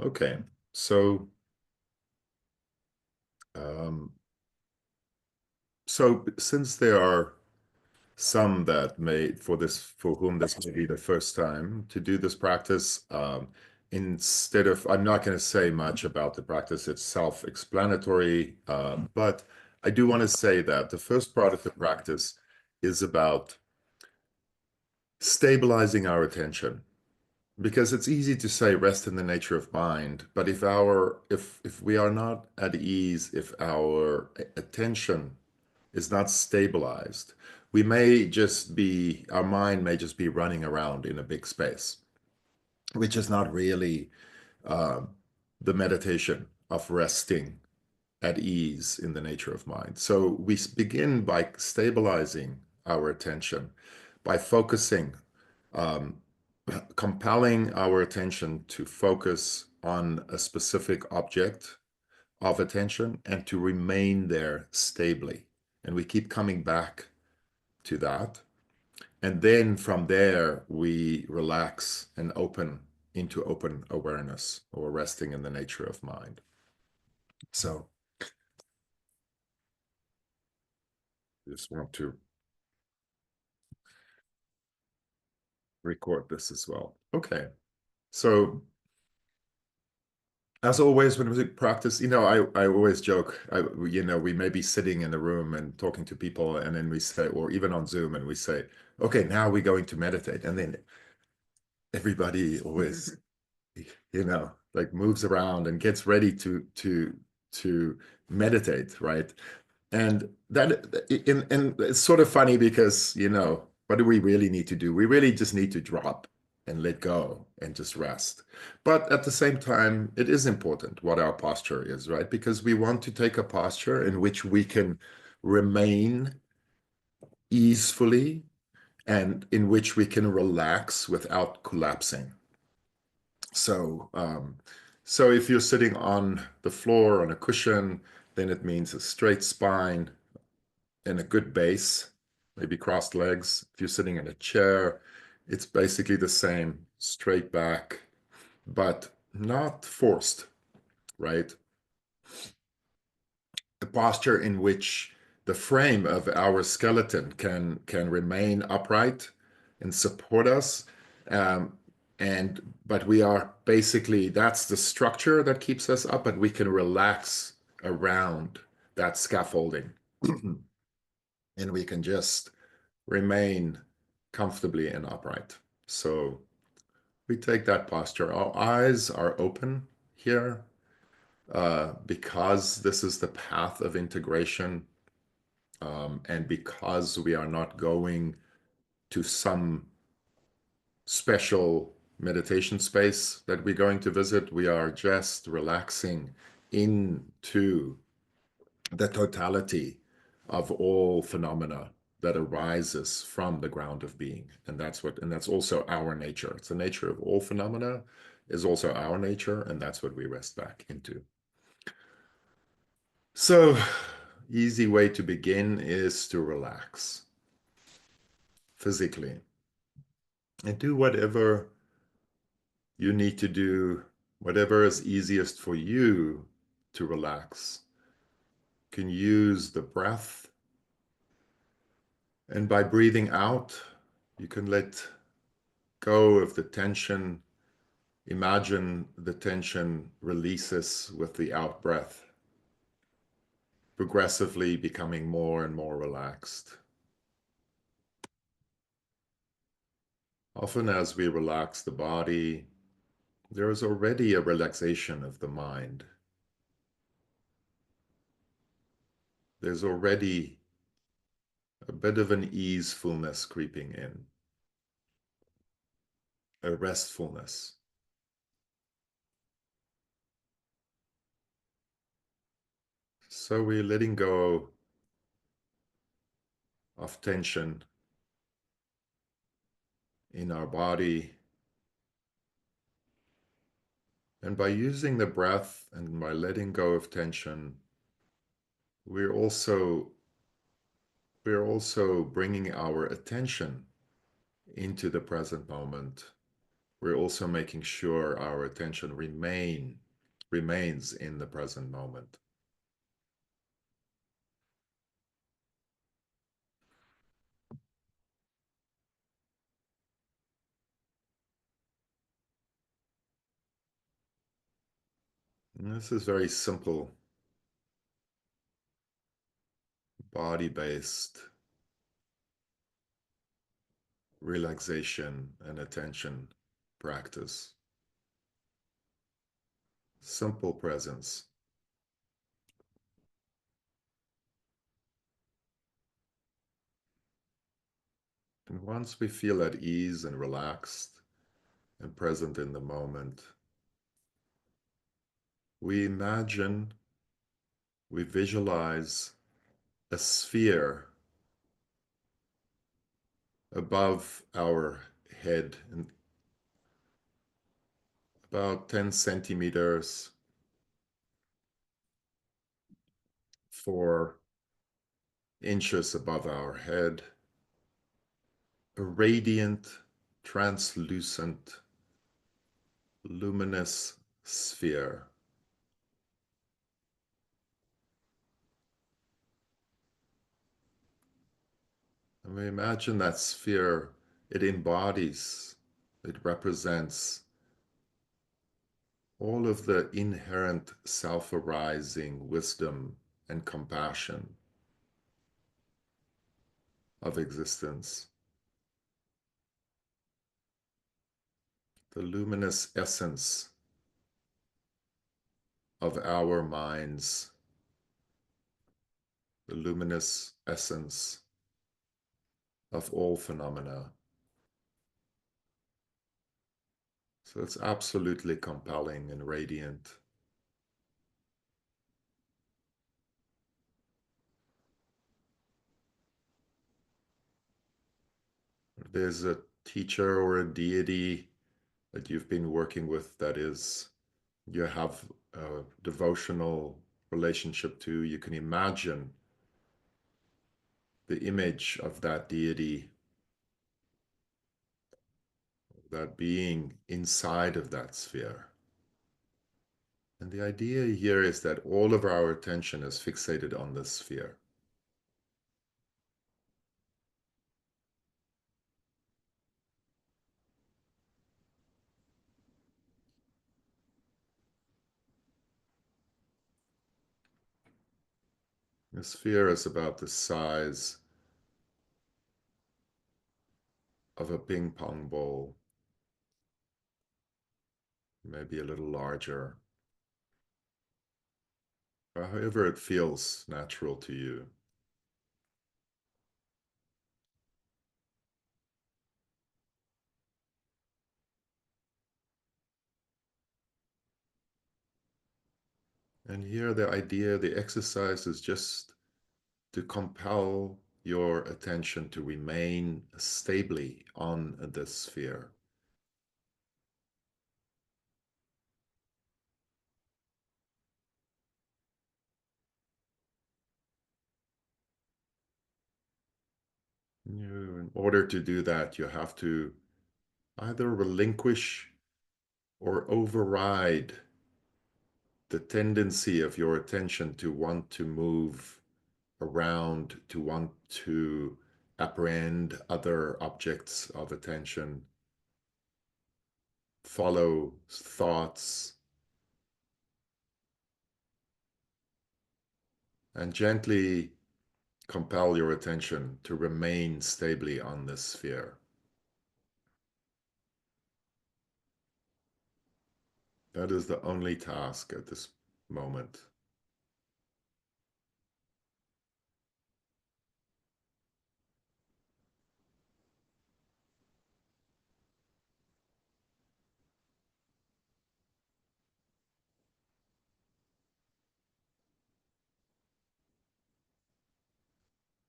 Okay, so um, since there are some that for whom this may be the first time to do this practice, I'm not going to say much about the practice. It's self-explanatory, but I do want to say that the first part of the practice is about stabilizing our attention. Because it's easy to say rest in the nature of mind, but if we are not at ease, if our attention is not stabilized, our mind may just be running around in a big space, which is not really um, the meditation of resting at ease in the nature of mind. So we begin by stabilizing our attention, by focusing, um, compelling our attention to focus on a specific object of attention and to remain there stably. And we keep coming back to that. And then from there, we relax and open into open awareness or resting in the nature of mind. So just want to record this as well. Okay. So as always, when we practice, I always joke, we may be sitting in a room and talking to people, and then we say, or even on Zoom, and we say, okay, now we're going to meditate. And then everybody always, like moves around and gets ready to meditate, right? And and it's sort of funny because, what do we really need to do? We really just need to drop and let go and just rest. But at the same time, it is important what our posture is, right? Because we want to take a posture in which we can remain easefully and in which we can relax without collapsing. So if you're sitting on the floor on a cushion, then it means a straight spine and a good base, maybe crossed legs. If you're sitting in a chair, it's basically the same, straight back, but not forced, right? A posture in which the frame of our skeleton can remain upright and support us. Um, but we are basically, that's the structure that keeps us up, but we can relax around that scaffolding. And we can just remain comfortably and upright. So we take that posture. Our eyes are open here because this is the path of integration, and because we are not going to some special meditation space that we're going to visit, we are just relaxing into the totality of all phenomena that arises from the ground of being. And that's also our nature. It's the nature of all phenomena is also our nature, and that's what we rest back into. So, easy way to begin is to relax physically and do whatever you need to do, whatever is easiest for you to relax. You can use the breath, and by breathing out, you can let go of the tension. Imagine the tension releases with the out breath, progressively becoming more and more relaxed. Often as we relax the body, there is already a relaxation of the mind. There's already a bit of an easefulness creeping in, a restfulness. So we're letting go of tension in our body. And by using the breath and by letting go of tension, we're also bringing our attention into the present moment we're also making sure our attention remains in the present moment. And this is very simple, body-based relaxation and attention practice. Simple presence. And once we feel at ease and relaxed and present in the moment, we imagine, we visualize a sphere above our head, and about 10 centimeters, 4 inches above our head, a radiant, translucent, luminous sphere. And we imagine that sphere, it embodies, it represents all of the inherent self-arising wisdom and compassion of existence, the luminous essence of our minds, the luminous essence of all phenomena. So it's absolutely compelling and radiant. There's a teacher or a deity that you've been working with that is, you have a devotional relationship to. You can imagine the image of that deity, that being inside of that sphere. And the idea here is that all of our attention is fixated on this sphere. The sphere is about the size of a ping pong ball, maybe a little larger, however it feels natural to you. And here the idea, the exercise is just to compel your attention to remain stably on this sphere. In order to do that, you have to either relinquish or override the tendency of your attention to want to move around, to want to apprehend other objects of attention, follow thoughts, and gently compel your attention to remain stably on this sphere. That is the only task at this moment.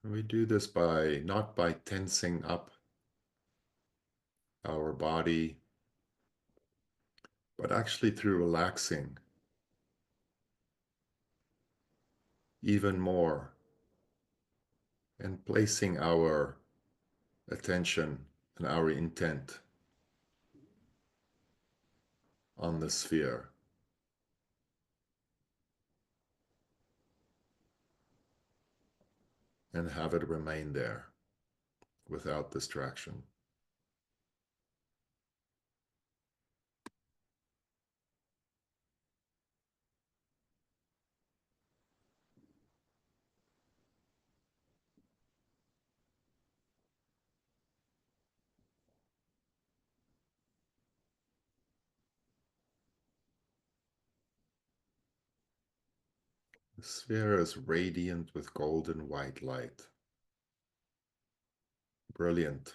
And we do this by not by tensing up our body, but actually through relaxing even more and placing our attention and our intent on the sphere and have it remain there without distraction. The sphere is radiant with golden white light. Brilliant.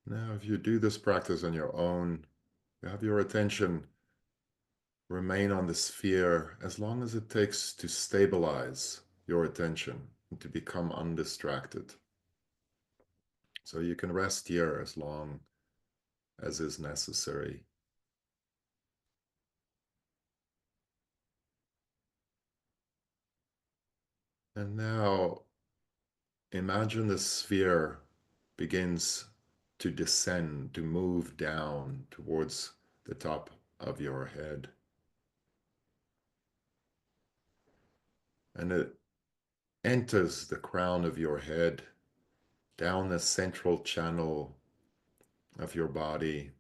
Now, if you do this practice on your own, you have your attention remain on the sphere as long as it takes to stabilize your attention and to become undistracted. So you can rest here as long as is necessary. And now imagine the sphere begins to descend, to move down towards the top of your head. And it enters the crown of your head, down the central channel of your body.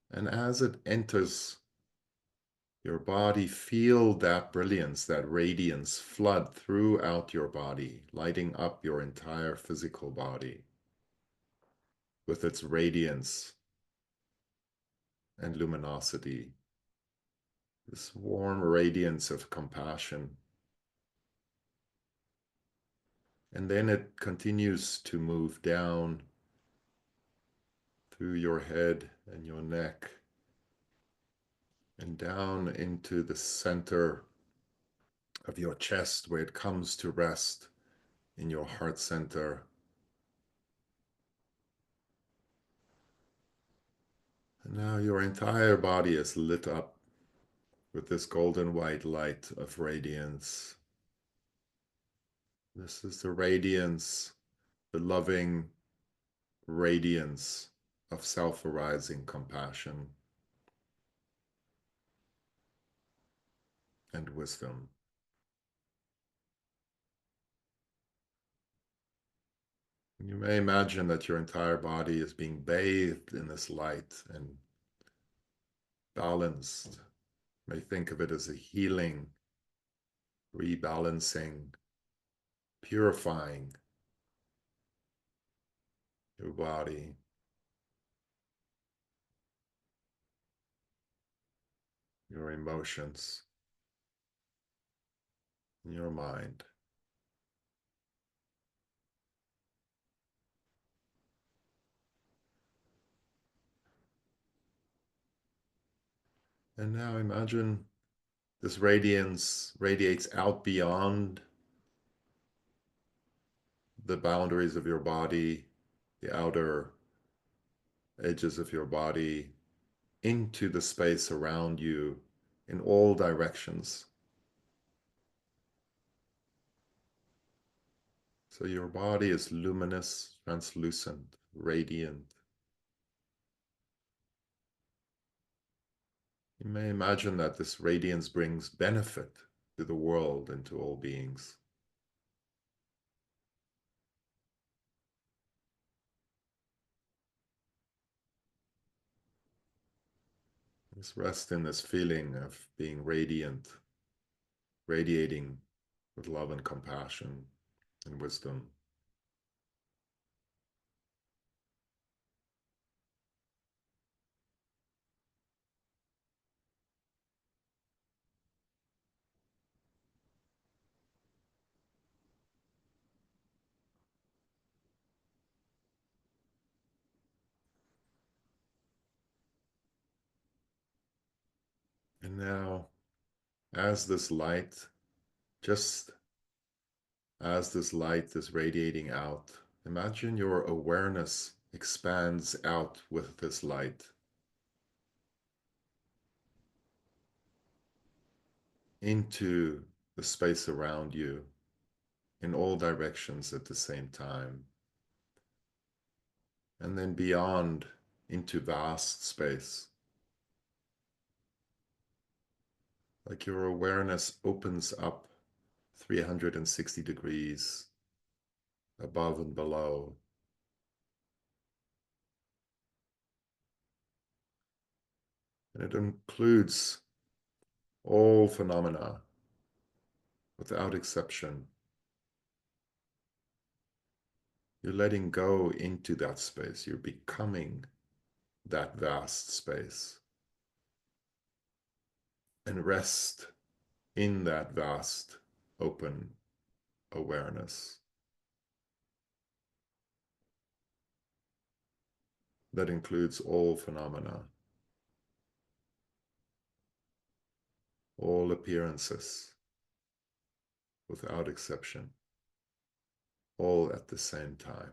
And as it enters your body, feel that brilliance, that radiance flood throughout your body, lighting up your entire physical body with its radiance and luminosity, this warm radiance of compassion. And then it continues to move down through your head and your neck and down into the center of your chest, where it comes to rest in your heart center. And now your entire body is lit up with this golden white light of radiance. This is the radiance, the loving radiance of self-arising compassion and wisdom. You may imagine that your entire body is being bathed in this light and balanced. You may think of it as a healing, rebalancing, purifying your body, your emotions, your mind. And now imagine this radiance radiates out beyond the boundaries of your body, the outer edges of your body, into the space around you in all directions. So your body is luminous, translucent, radiant. You may imagine that this radiance brings benefit to the world and to all beings. Just rest in this feeling of being radiant, radiating with love and compassion and wisdom. And now, as this light Just as this light is radiating out, imagine your awareness expands out with this light into the space around you in all directions at the same time, and then beyond into vast space. Like your awareness opens up 360 degrees above and below. And it includes all phenomena without exception. You're letting go into that space. You're becoming that vast space. And rest in that vast, open awareness that includes all phenomena, all appearances, without exception, all at the same time.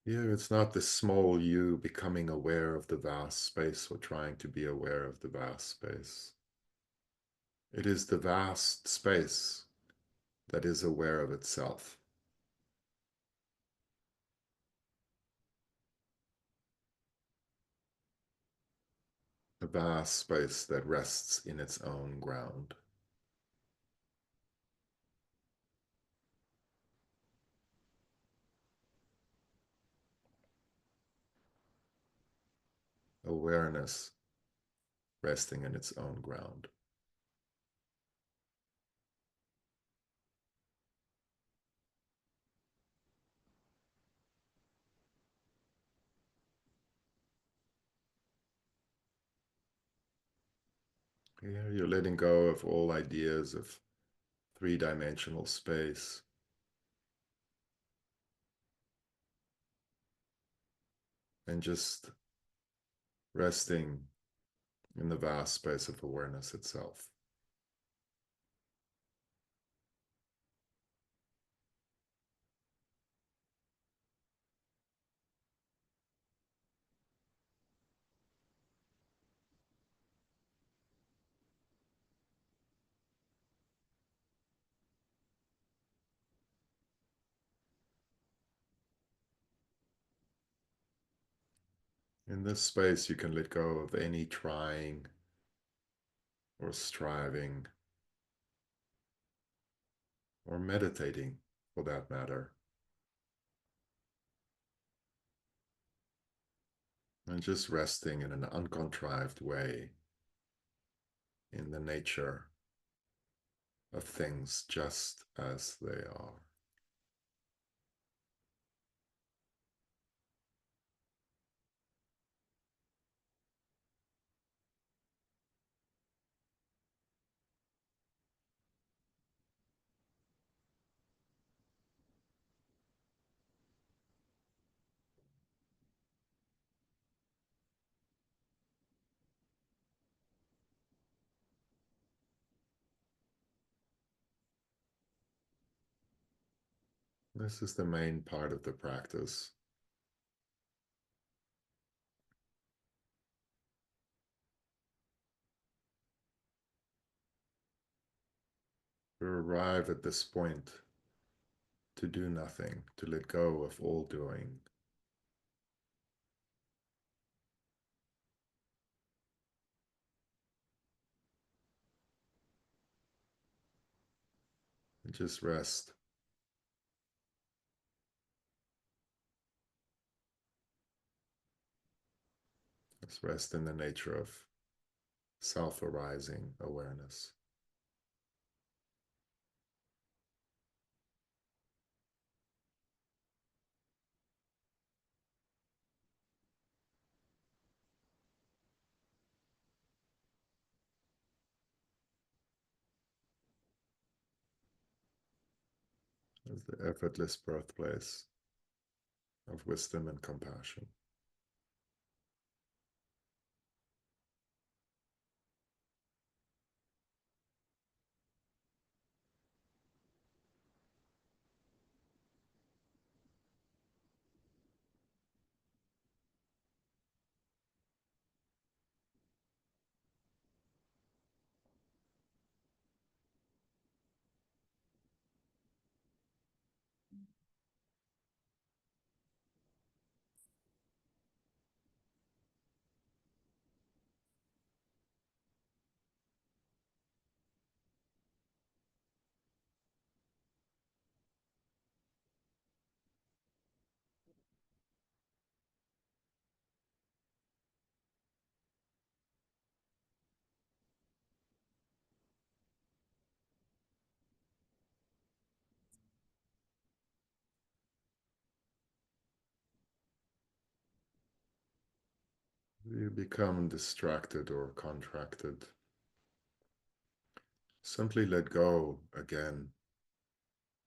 Here, it's not the small you becoming aware of the vast space or trying to be aware of the vast space. It is the vast space that is aware of itself. A vast space that rests in its own ground. Awareness resting in its own ground. Here, you're letting go of all ideas of three-dimensional space. And just resting in the vast space of awareness itself. In this space, you can let go of any trying or striving or meditating for that matter, and just resting in an uncontrived way in the nature of things just as they are. This is the main part of the practice. To arrive at this point, to do nothing, to let go of all doing. And just rest. Just rest in the nature of self-arising awareness. as the effortless birthplace of wisdom and compassion. You become distracted or contracted. Simply let go again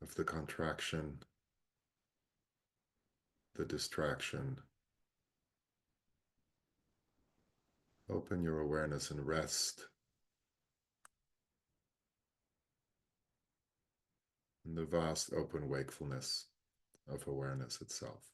of the contraction, the distraction. Open your awareness and rest in the vast open wakefulness of awareness itself.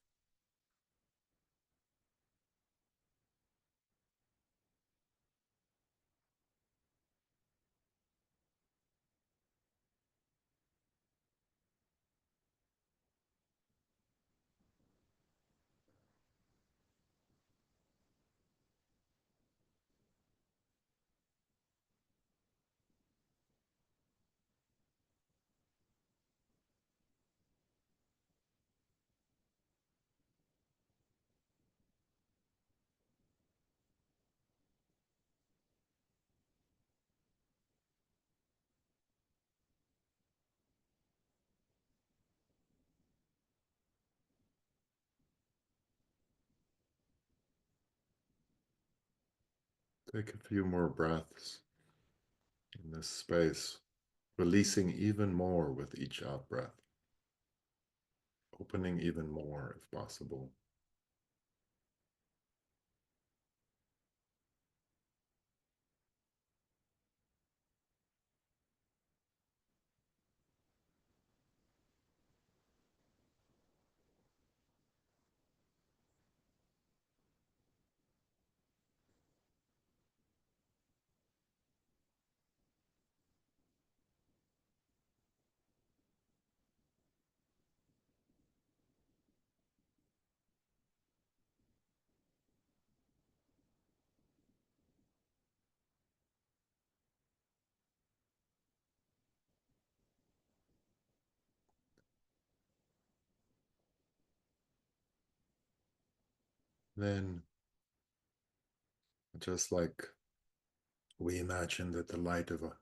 Take a few more breaths in this space, releasing even more with each out breath, opening even more if possible. Then, just like we imagine that the light of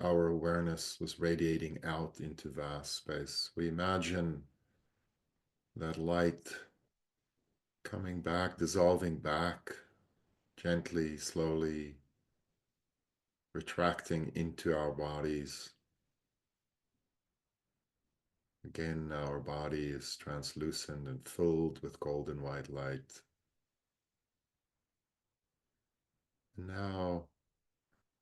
our awareness was radiating out into vast space, we imagine that light coming back, dissolving back, gently, slowly, retracting into our bodies. Again, our body is translucent and filled with golden white light. And now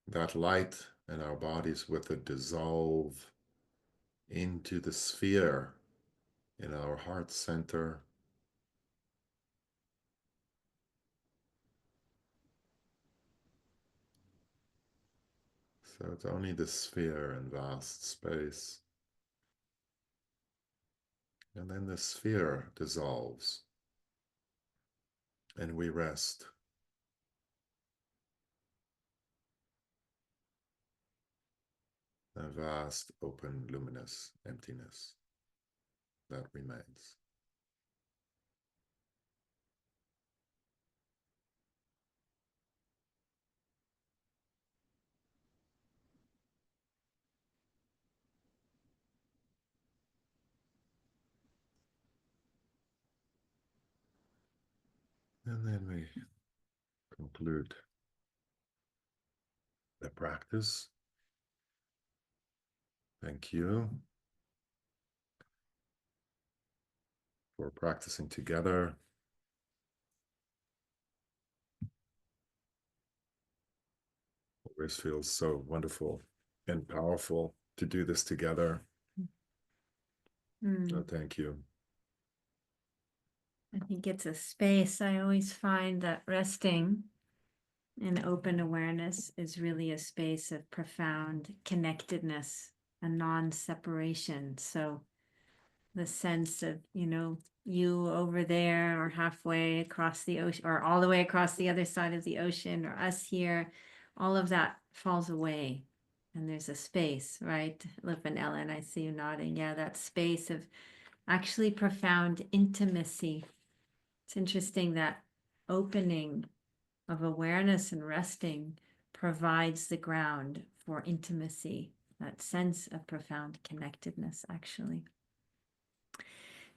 that light and our bodies with it dissolve into the sphere in our heart center. So it's only the sphere in vast space. And then the sphere dissolves and we rest. A vast, open, luminous emptiness that remains. And then we conclude the practice. Thank you for practicing together. Always feels so wonderful and powerful to do this together. So thank you. I think it's a space. I always find that resting in open awareness is really a space of profound connectedness, a non-separation. So the sense of, you over there or halfway across the ocean or all the way across the other side of the ocean or us here, all of that falls away. And there's a space, right? Lip and Ellen, I see you nodding. Yeah, that space of actually profound intimacy. It's interesting that opening of awareness and resting provides the ground for intimacy, that sense of profound connectedness, actually.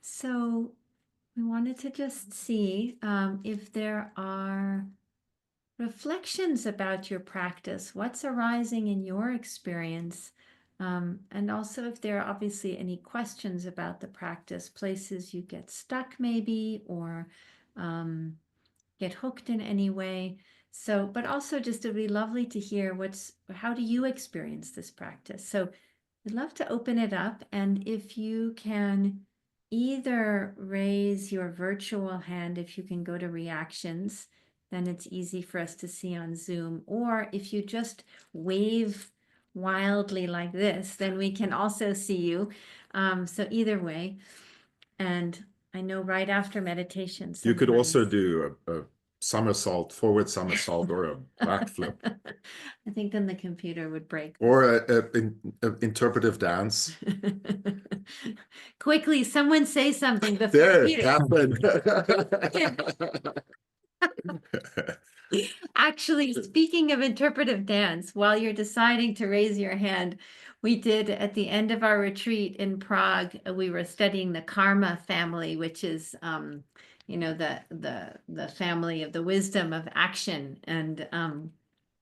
So we wanted to just see if there are reflections about your practice, what's arising in your experience, and also if there are obviously any questions about the practice, places you get stuck maybe, or get hooked in any way. So, but also just it would be lovely to hear how do you experience this practice? So I'd love to open it up, and if you can either raise your virtual hand, if you can go to reactions, then it's easy for us to see on Zoom, or if you just wave wildly like this, then we can also see you. So either way, and I know right after meditation, You could also sometimes do a somersault, forward somersault, or a backflip, I think then the computer would break. or a interpretive dance. Quickly, someone say something before There, it Peter. happened. Actually, speaking of interpretive dance, while you're deciding to raise your hand, we did at the end of our retreat in Prague, we were studying the karma family, which is the family of the wisdom of action and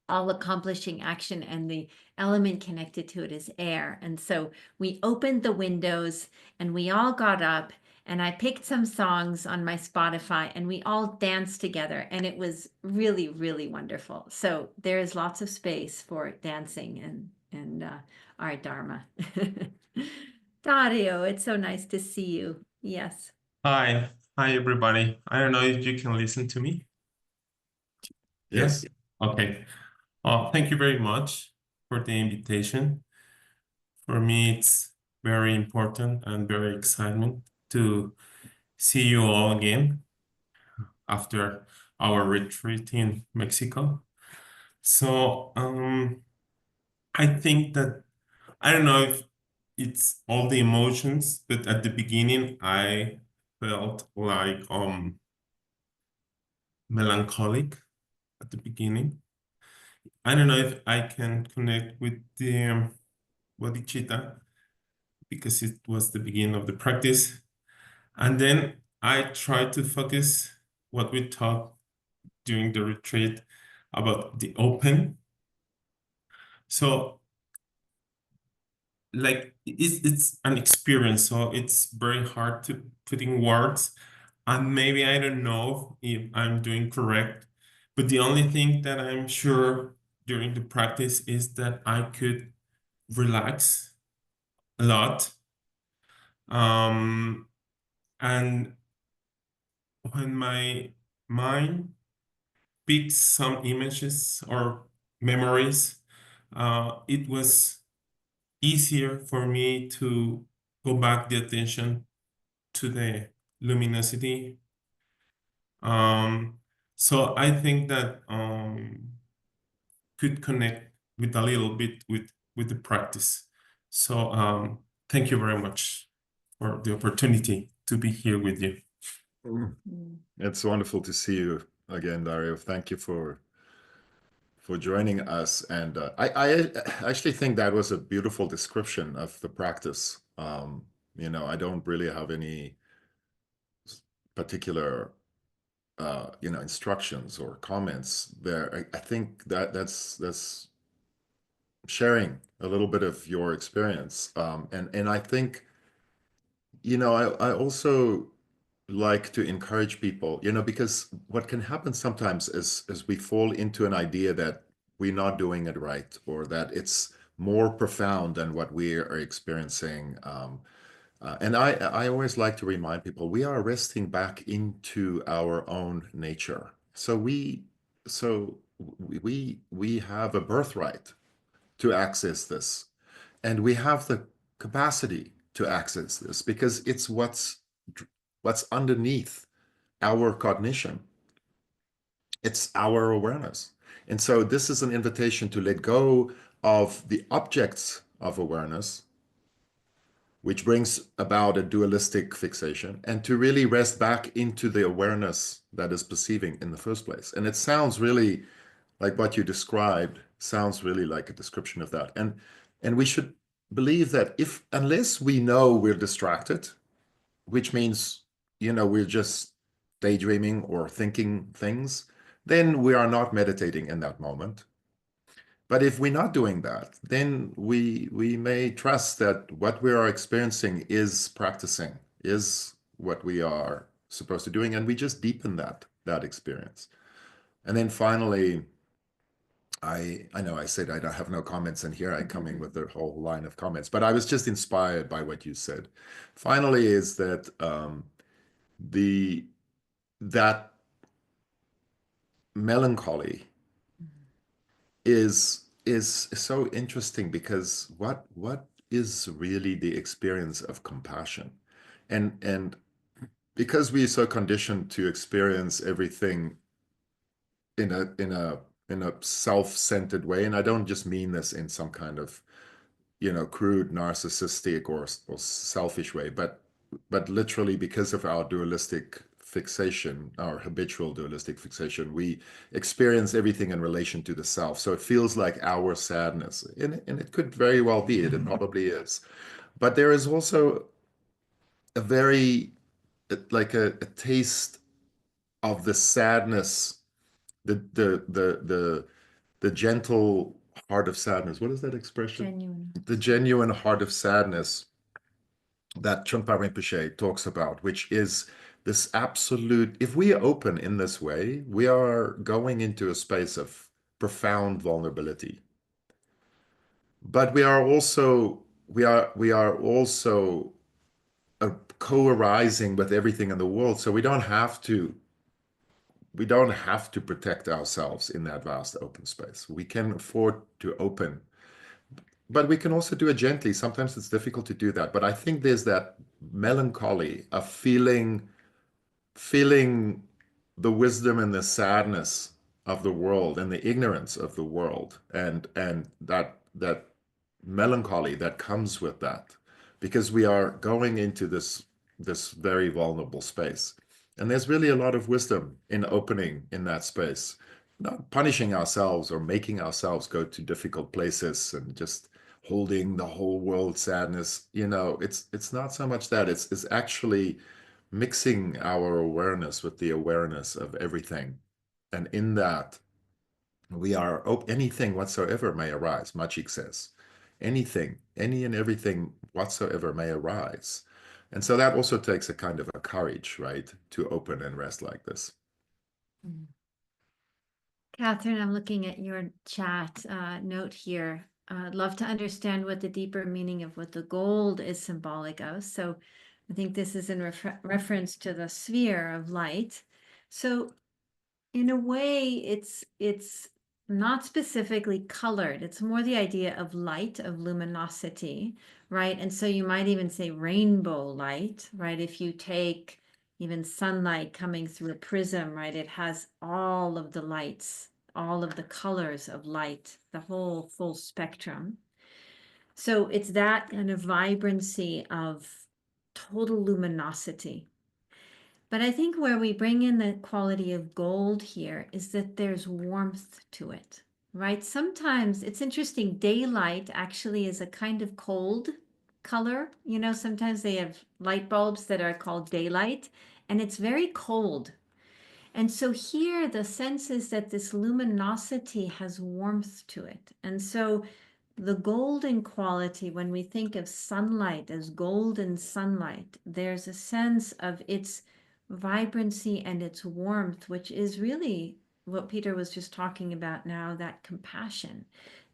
all accomplishing action, and the element connected to it is air. And so we opened the windows and we all got up, and I picked some songs on my Spotify and we all danced together, and it was really, really wonderful. So there is lots of space for dancing and our Dharma. Dario, it's so nice to see you. Yes. Hi, everybody. I don't know if you can listen to me. Yes. Okay. Thank you very much for the invitation. For me, it's very important and very exciting to see you all again after our retreat in Mexico. So, I think that I don't know if it's all the emotions, but at the beginning, I felt like melancholic at the beginning. I don't know if I can connect with the bodhicitta because it was the beginning of the practice. And then I tried to focus what we taught during the retreat about the open. So like it's an experience, so it's very hard to put in words. And maybe I don't know if I'm doing correct, but the only thing that I'm sure during the practice is that I could relax a lot. And when my mind picks some images or memories, it was easier for me to go back the attention to the luminosity. So I think that could connect with a little bit with the practice. So thank you very much for the opportunity to be here with you. It's wonderful to see you again, Dario. Thank you for joining us. And I actually think that was a beautiful description of the practice. I don't really have any particular instructions or comments there. I think that's sharing a little bit of your experience. And I think, I also like to encourage people, because what can happen sometimes is we fall into an idea that we're not doing it right, or that it's more profound than what we are experiencing. And I always like to remind people we are resting back into our own nature. So we have a birthright to access this, and we have the capacity to access this because it's what's underneath our cognition. It's our awareness. And so this is an invitation to let go of the objects of awareness, which brings about a dualistic fixation, and to really rest back into the awareness that is perceiving in the first place. And it sounds really like what you described, sounds really like a description of that. And we should believe that unless we know we're distracted, which means, we're just daydreaming or thinking things, then we are not meditating in that moment. But if we're not doing that, then we may trust that what we are experiencing is practicing, is what we are supposed to doing, and we just deepen that experience. And then finally, I know I said I don't have no comments, and here I come in with a whole line of comments, but I was just inspired by what you said. Finally, is that that melancholy is so interesting, because what is really the experience of compassion? And because we are so conditioned to experience everything in a self-centered way, and I don't just mean this in some kind of crude narcissistic or selfish way, but literally because of our dualistic fixation, our habitual dualistic fixation, we experience everything in relation to the self. So it feels like our sadness, and it could very well be, it probably is. But there is also a very, like a taste of the sadness, the gentle heart of sadness. What is that expression? Genuine. The genuine heart of sadness that Trungpa Rinpoche talks about, which is this absolute, if we open in this way, we are going into a space of profound vulnerability. But we are also co-arising with everything in the world, so we don't have to protect ourselves in that vast open space. We can afford to open, but we can also do it gently. Sometimes it's difficult to do that. But I think there's that melancholy of feeling the wisdom and the sadness of the world and the ignorance of the world, and that melancholy that comes with that, because we are going into this very vulnerable space. And there's really a lot of wisdom in opening in that space, not punishing ourselves or making ourselves go to difficult places and just holding the whole world sadness. It's not so much that. It's actually mixing our awareness with the awareness of everything. And in that, anything whatsoever may arise, Machik says. Anything, any and everything whatsoever may arise. And so that also takes a kind of a courage, right, to open and rest like this. Catherine, I'm looking at your chat note here. I'd love to understand what the deeper meaning of what the gold is symbolic of. So I think this is in reference to the sphere of light. So in a way, it's not specifically colored. It's more the idea of light, of luminosity, right? And so you might even say rainbow light, right? If you take even sunlight coming through a prism, right? It has all of the lights, all of the colors of light, the whole full spectrum. So it's that kind of vibrancy of total luminosity. But I think where we bring in the quality of gold here is that there's warmth to it, right? Sometimes it's interesting, daylight actually is a kind of cold color. Sometimes they have light bulbs that are called daylight, and it's very cold. And so here the sense is that this luminosity has warmth to it. And so the golden quality, when we think of sunlight as golden sunlight, there's a sense of its vibrancy and its warmth, which is really what Peter was just talking about now, that compassion,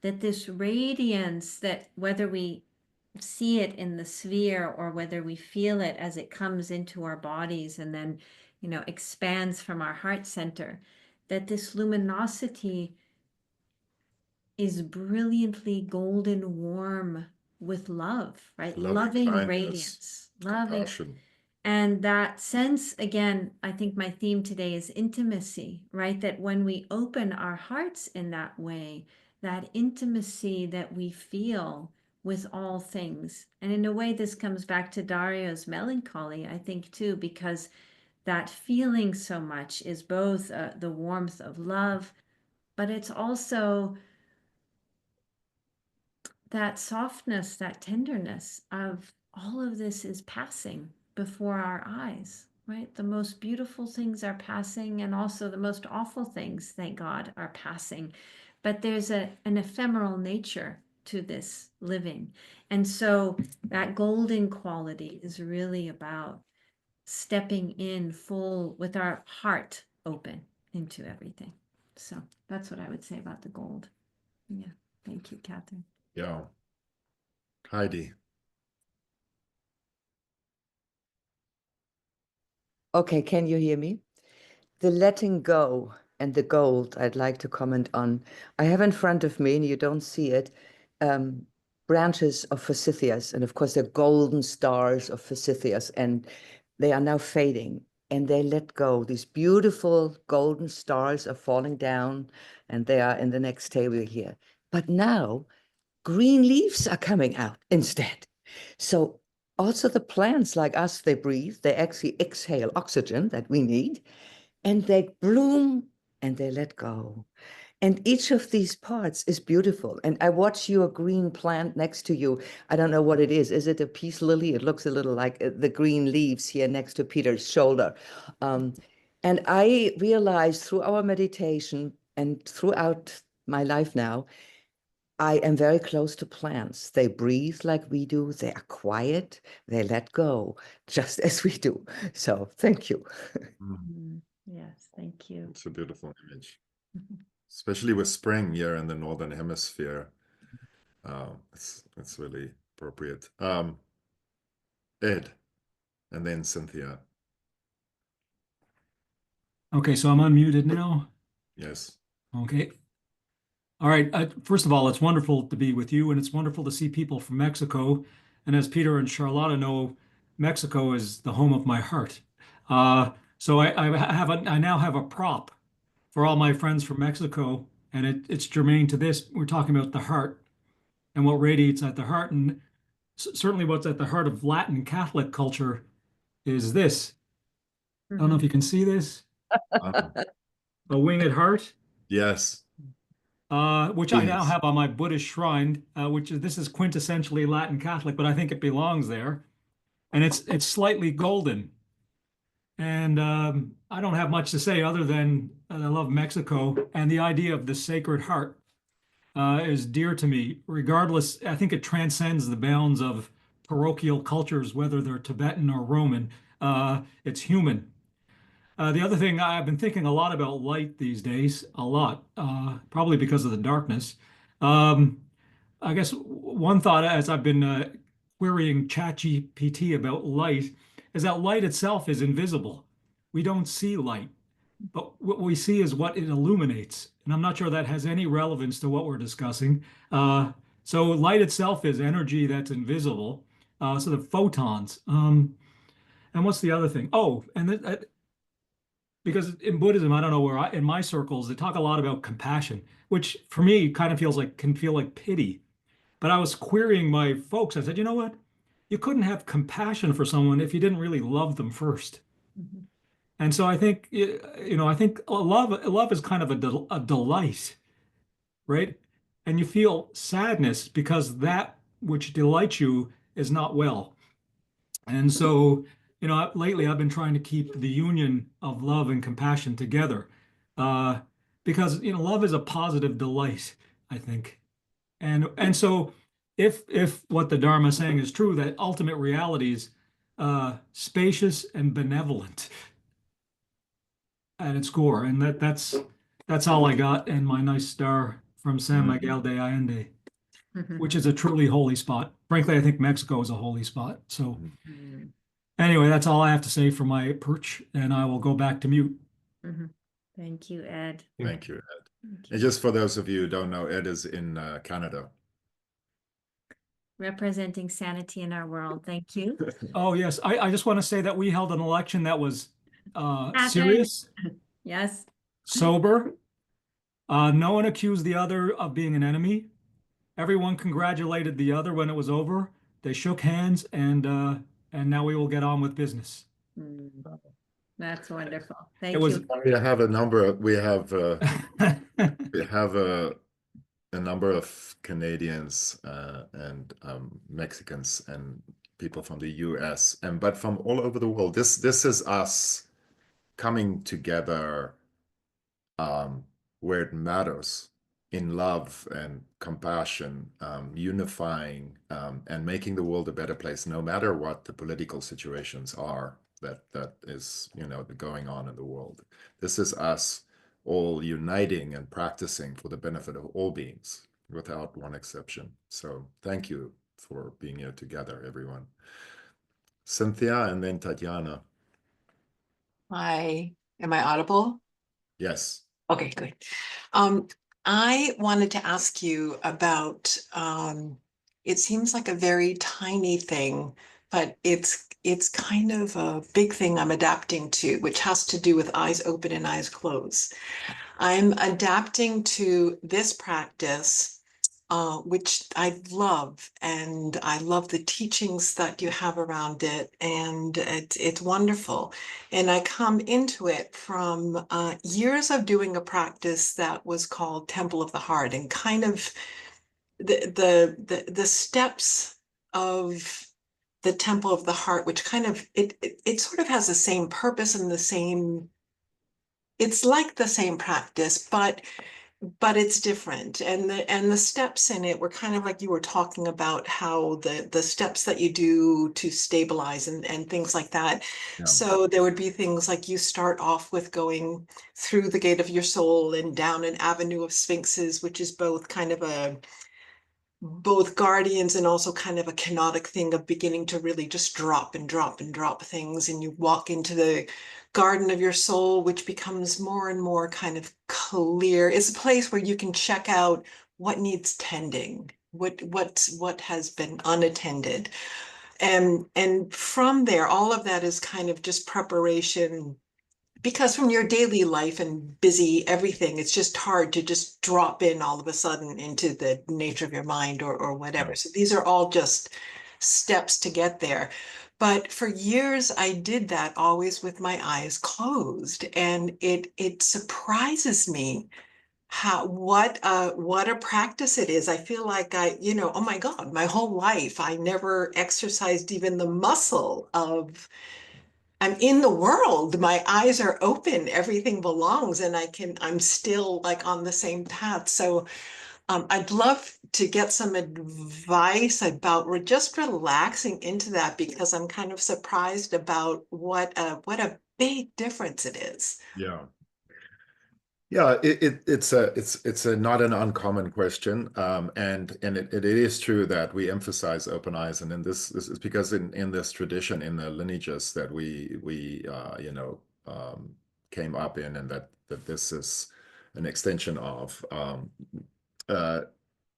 that this radiance, that whether we see it in the sphere or whether we feel it as it comes into our bodies and then, expands from our heart center, that this luminosity is brilliantly golden warm with love, right? Loving kindness, radiance, loving. compassion. And that sense, again, I think my theme today is intimacy, right? That when we open our hearts in that way, that intimacy that we feel with all things. And in a way, this comes back to Dario's melancholy, I think, too, because that feeling so much is both the warmth of love, but it's also that softness, that tenderness of all of this is passing before our eyes, right? The most beautiful things are passing, and also the most awful things, thank God, are passing. But there's an ephemeral nature to this living. And so that golden quality is really about stepping in full with our heart open into everything. So that's what I would say about the gold. Yeah. Thank you, Catherine. Yeah. Heidi. Okay, can you hear me? The letting go and the gold I'd like to comment on. I have in front of me, and you don't see it, branches of forsythias. And of course, they're golden stars of forsythias, and they are now fading. And they let go. These beautiful golden stars are falling down, and they are in the next table here. But now, green leaves are coming out instead. So also the plants like us, they breathe, they actually exhale oxygen that we need, and they bloom and they let go. And each of these parts is beautiful. And I watch your green plant next to you. I don't know what it is. Is it a peace lily? It looks a little like the green leaves here next to Peter's shoulder. And I realized through our meditation and throughout my life now, I am very close to plants. They breathe like we do. They are quiet. They let go, just as we do. So thank you. Yes, thank you. It's a beautiful image, especially with spring here in the Northern Hemisphere. It's really appropriate. Ed, and then Cynthia. Okay, so I'm unmuted now. Yes. Okay. All right. First of all, it's wonderful to be with you, and it's wonderful to see people from Mexico. And as Peter and Charlotte know, Mexico is the home of my heart. So I now have a prop for all my friends from Mexico, and it's germane to this. We're talking about the heart and what radiates at the heart, and certainly what's at the heart of Latin Catholic culture is this. I don't know if you can see this. A winged heart. Yes. Which I now have on my Buddhist shrine, this is quintessentially Latin Catholic, but I think it belongs there. And it's slightly golden. And I don't have much to say other than I love Mexico, and the idea of the Sacred Heart is dear to me. Regardless, I think it transcends the bounds of parochial cultures, whether they're Tibetan or Roman. It's human. The other thing, I've been thinking a lot about light these days, a lot, probably because of the darkness. I guess one thought as I've been querying ChatGPT about light is that light itself is invisible. We don't see light, but what we see is what it illuminates. And I'm not sure that has any relevance to what we're discussing. So light itself is energy that's invisible. So the photons. And what's the other thing? Oh, and because in Buddhism, I don't know where in my circles, they talk a lot about compassion, which for me kind of can feel like pity. But I was querying my folks. I said, you know what? You couldn't have compassion for someone if you didn't really love them first. And so I think, I think love is kind of a delight, right? And you feel sadness because that which delights you is not well. And so, lately I've been trying to keep the union of love and compassion together, because, love is a positive delight, I think. And so if what the Dharma is saying is true, that ultimate reality is spacious and benevolent at its core, and that's all I got in my nice star from San Miguel de Allende, which is a truly holy spot. Frankly, I think Mexico is a holy spot. So anyway, that's all I have to say for my perch, and I will go back to mute. Thank you, Ed. Thank you, Ed. And just for those of you who don't know, Ed is in Canada. Representing sanity in our world. Thank you. Oh, yes. I just want to say that we held an election that was serious, Yes. sober. No one accused the other of being an enemy. Everyone congratulated the other when it was over. They shook hands, and now we will get on with business. That's wonderful. Thank It was. you. We have a number. We have a number of Canadians and Mexicans and people from the US, but from all over the world. This is us coming together where it matters, in love and compassion, unifying and making the world a better place, no matter what the political situations are that is, going on in the world. This is us all uniting and practicing for the benefit of all beings, without one exception. So thank you for being here together, everyone. Cynthia and then Tatiana. Hi, am I audible? Yes. Okay, good. I wanted to ask you about, it seems like a very tiny thing, but it's kind of a big thing I'm adapting to, which has to do with eyes open and eyes closed. I'm adapting to this practice, which I love, and I love the teachings that you have around it, and it's wonderful. And I come into it from years of doing a practice that was called Temple of the Heart, and kind of the steps of the Temple of the Heart, which kind of it sort of has the same purpose and the same. It's like the same practice, but it's different, and the steps in it were kind of like you were talking about, how the steps that you do to stabilize and things like that. Yeah. So there would be things like you start off with going through the gate of your soul and down an avenue of sphinxes, which is both kind of both guardians and also kind of a kenotic thing of beginning to really just drop and drop and drop things, and you walk into the garden of your soul, which becomes more and more kind of clear. It's a place where you can check out what needs tending, what has been unattended, and from there, all of that is kind of just preparation. Because from your daily life and busy everything, it's just hard to just drop in all of a sudden into the nature of your mind or whatever. So these are all just steps to get there. But for years, I did that always with my eyes closed. And it surprises me what a practice it is. I feel like oh my God, my whole life, I never exercised even the muscle of, I'm in the world, my eyes are open, everything belongs, and I'm still like on the same path. So I'd love to get some advice about just relaxing into that, because I'm kind of surprised about what a big difference it is. Yeah. Yeah, it's a not an uncommon question, and it is true that we emphasize open eyes, and then this is because in this tradition, in the lineages that we came up in, and that this is an extension of,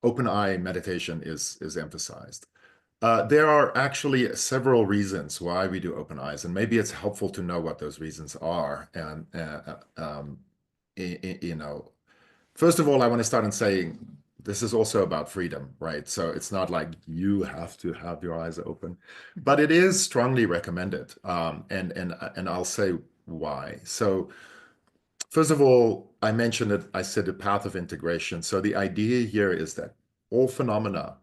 open eye meditation is emphasized. There are actually several reasons why we do open eyes, and maybe it's helpful to know what those reasons are. And first of all, I want to start in saying this is also about freedom, right? So it's not like you have to have your eyes open, but it is strongly recommended. And I'll say why. So first of all, I mentioned it, I said the path of integration. So the idea here is that all phenomena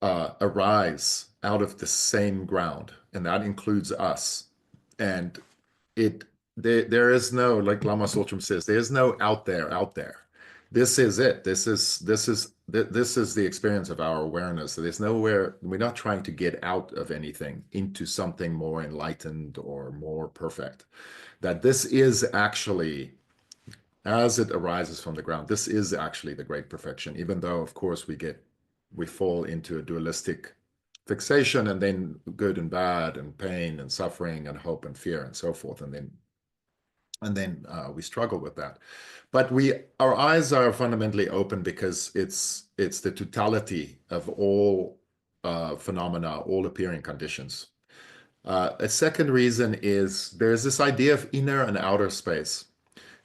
arise out of the same ground, and that includes us. And there is no, like Lama Tsultrim says, there is no out there. this is it. This is the experience of our awareness. There's nowhere, we're not trying to get out of anything into something more enlightened or more perfect. That this is actually, as it arises from the ground, this is actually the great perfection, even though, of course, we fall into a dualistic fixation, and then good and bad, and pain and suffering and hope and fear and so forth, and then we struggle with that. But our eyes are fundamentally open because it's the totality of all phenomena, all appearing conditions. A second reason is there's this idea of inner and outer space.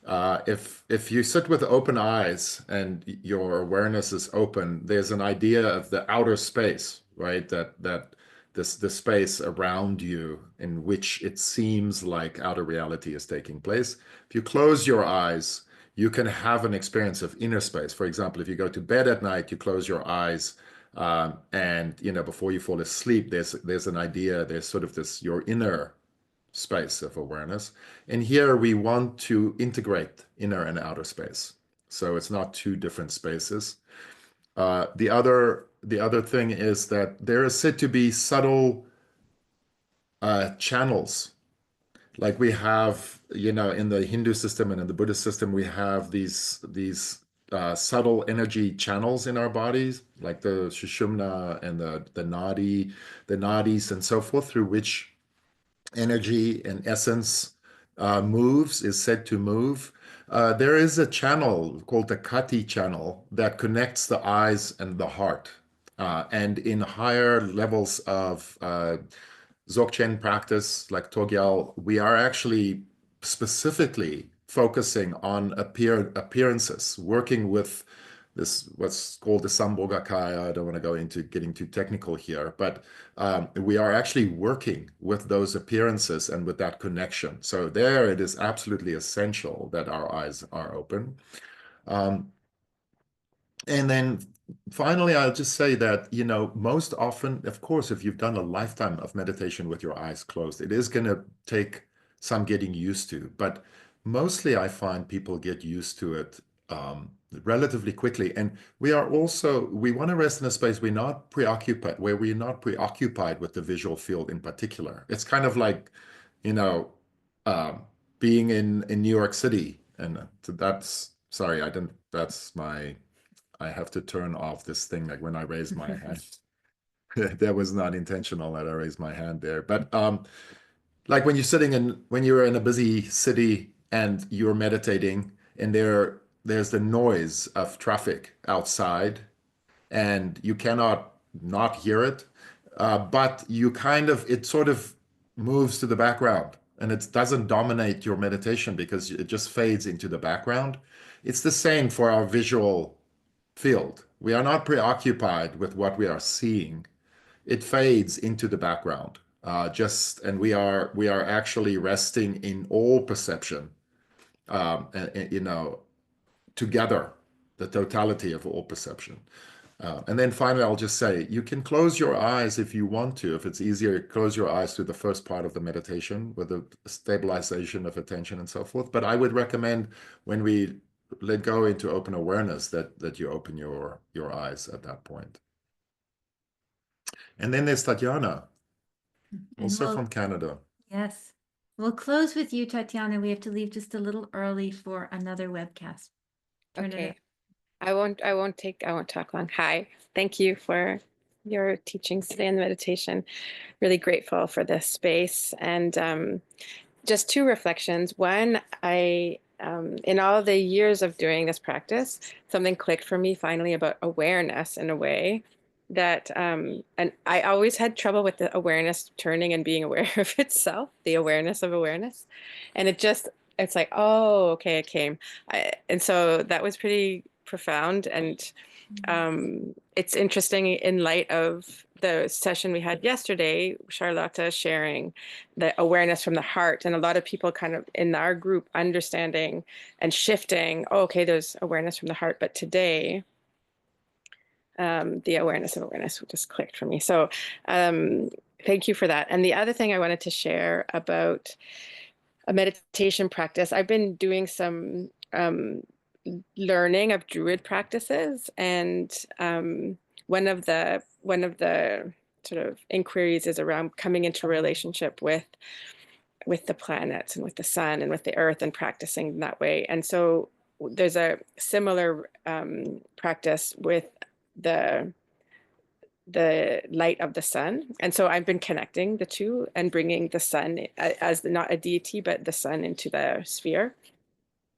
If you sit with open eyes and your awareness is open, there's an idea of the outer space, right? That the space around you in which it seems like outer reality is taking place. If you close your eyes, you can have an experience of inner space. For example, if you go to bed at night, you close your eyes, and before you fall asleep, there's an idea, there's sort of this your inner space of awareness. And here we want to integrate inner and outer space. So it's not two different spaces. The other thing is that there is said to be subtle channels. Like we have, in the Hindu system and in the Buddhist system, we have these subtle energy channels in our bodies, like the Sushumna and the nadis and so forth, through which energy and essence is said to move. There is a channel called the Kati channel that connects the eyes and the heart. And in higher levels of Dzogchen practice, like Togyal, we are actually specifically focusing on appearances, working with this, what's called the Sambhogakaya. I don't want to go into getting too technical here, but we are actually working with those appearances and with that connection. So there it is absolutely essential that our eyes are open. And then finally, I'll just say that, most often, of course, if you've done a lifetime of meditation with your eyes closed, it is going to take some getting used to. But mostly I find people get used to it relatively quickly. And we want to rest in a space where we're not preoccupied with the visual field in particular. It's kind of like, being in New York City. And I have to turn off this thing, like when I raise my hand. That was not intentional that I raised my hand there. But like when you're in a busy city and you're meditating, and there's the noise of traffic outside, and you cannot not hear it, but it sort of moves to the background, and it doesn't dominate your meditation because it just fades into the background. It's the same for our visual field. We are not preoccupied with what we are seeing. It fades into the background. And we are actually resting in all perception, together, the totality of all perception. And then finally, I'll just say, you can close your eyes if you want to. If it's easier, close your eyes to the first part of the meditation with the stabilization of attention and so forth. But I would recommend, when we let go into open awareness, that you open your eyes at that point. And then there's Tatiana, also from Canada. Yes. We'll close with you, Tatiana. We have to leave just a little early for another webcast. Okay. I won't talk long. Hi. Thank you for your teachings today in the meditation. Really grateful for this space. And just two reflections. One, in all the years of doing this practice, something clicked for me finally about awareness in a way that, and I always had trouble with the awareness turning and being aware of itself, the awareness of awareness. And it's like, oh, okay, it came. And so that was pretty profound. And it's interesting in light of the session we had yesterday, Charlotte sharing the awareness from the heart, and a lot of people kind of in our group understanding and shifting, oh, okay, there's awareness from the heart. But today, the awareness of awareness just clicked for me. So thank you for that. And the other thing I wanted to share about a meditation practice, I've been doing some learning of Druid practices, and one of the sort of inquiries is around coming into a relationship with the planets and with the sun and with the earth and practicing that way. And so there's a similar practice with the light of the sun. And so I've been connecting the two and bringing the sun as not a deity, but the sun into the sphere.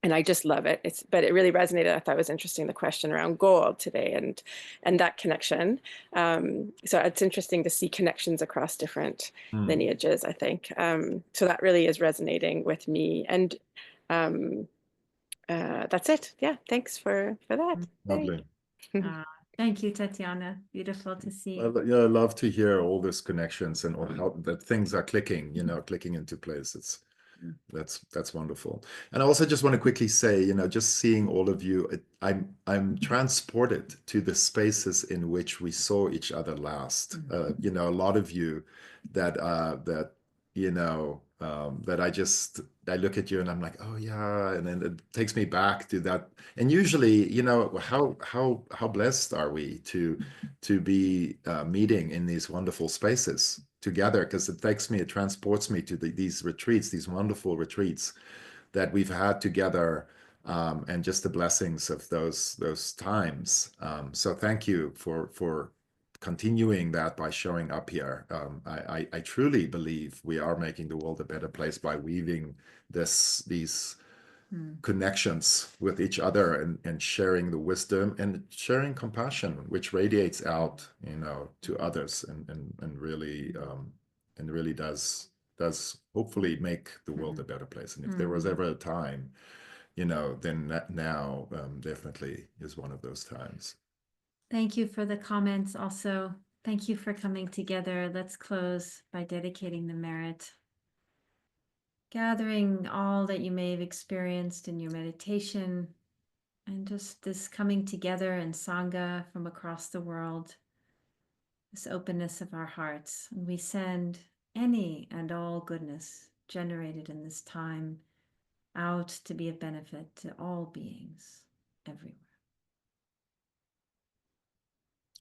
And I just love it. But it really resonated. I thought it was interesting, the question around gold today and that connection. So it's interesting to see connections across different lineages, I think. So that really is resonating with me. And that's it. Yeah, thanks for that. Lovely. Thank you, Tatiana. Beautiful to see. I love to hear all these connections and how that things are clicking, clicking into place. That's wonderful. And I also just want to quickly say, just seeing all of you, I'm transported to the spaces in which we saw each other last. A lot of you that I look at you and I'm like, oh yeah, and then it takes me back to that. And usually, how blessed are we to be meeting in these wonderful spaces together, because it transports me to these retreats, these wonderful retreats that we've had together, and just the blessings of those times. So thank you for continuing that by showing up here. I truly believe we are making the world a better place by weaving these connections with each other and sharing the wisdom and sharing compassion, which radiates out, to others and really does hopefully make the world a better place. And if there was ever a time, then now definitely is one of those times. Thank you for the comments. Also, thank you for coming together. Let's close by dedicating the merit. Gathering all that you may have experienced in your meditation and just this coming together in Sangha from across the world, this openness of our hearts. And we send any and all goodness generated in this time out to be of benefit to all beings everywhere.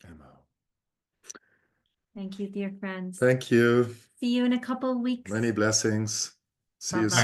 Emma. Thank you, dear friends. Thank you. See you in a couple of weeks. Many blessings. See you Bye-bye. soon.